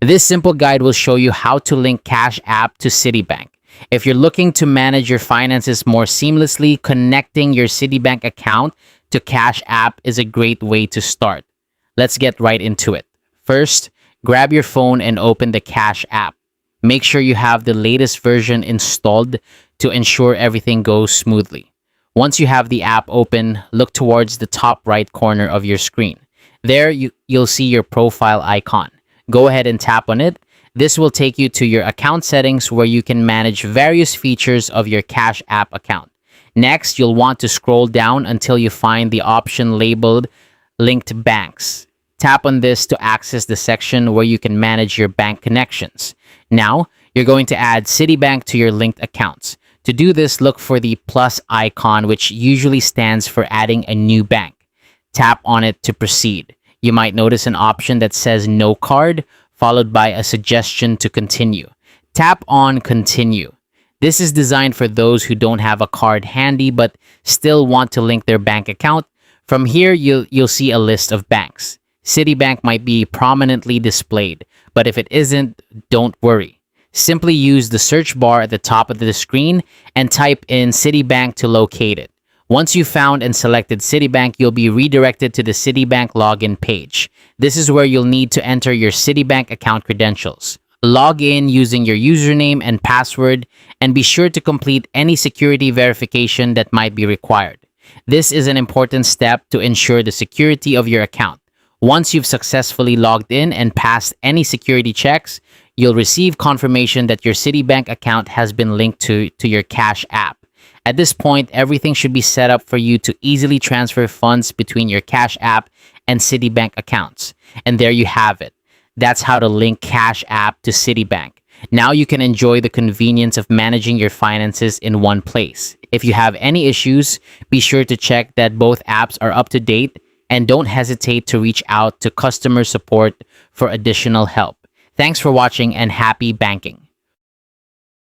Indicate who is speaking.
Speaker 1: This simple guide will show you how to link Cash App to Citibank. If you're looking to manage your finances more seamlessly, connecting your Citibank account to Cash App is a great way to start. Let's get right into it. First, grab your phone and open the Cash App. Make sure you have the latest version installed to ensure everything goes smoothly. Once you have the app open, look towards the top right corner of your screen. There, you'll see your profile icon. Go ahead and tap on it. This will take you to your account settings where you can manage various features of your Cash App account. Next, you'll want to scroll down until you find the option labeled Linked Banks. Tap on this to access the section where you can manage your bank connections. Now, you're going to add Citibank to your linked accounts. To do this, look for the plus icon, which usually stands for adding a new bank. Tap on it to proceed. You might notice an option that says no card, followed by a suggestion to continue. Tap on continue. This is designed for those who don't have a card handy but still want to link their bank account. From here, you'll see a list of banks. Citibank might be prominently displayed, but if it isn't, don't worry. Simply use the search bar at the top of the screen and type in Citibank to locate it. Once you've found and selected Citibank, you'll be redirected to the Citibank login page. This is where you'll need to enter your Citibank account credentials. Log in using your username and password, and be sure to complete any security verification that might be required. This is an important step to ensure the security of your account. Once you've successfully logged in and passed any security checks, you'll receive confirmation that your Citibank account has been linked to your Cash App. At this point, everything should be set up for you to easily transfer funds between your Cash App and Citibank accounts. And there you have it. That's how to link Cash App to Citibank. Now you can enjoy the convenience of managing your finances in one place. If you have any issues, be sure to check that both apps are up to date, and don't hesitate to reach out to customer support for additional help. Thanks for watching and happy banking.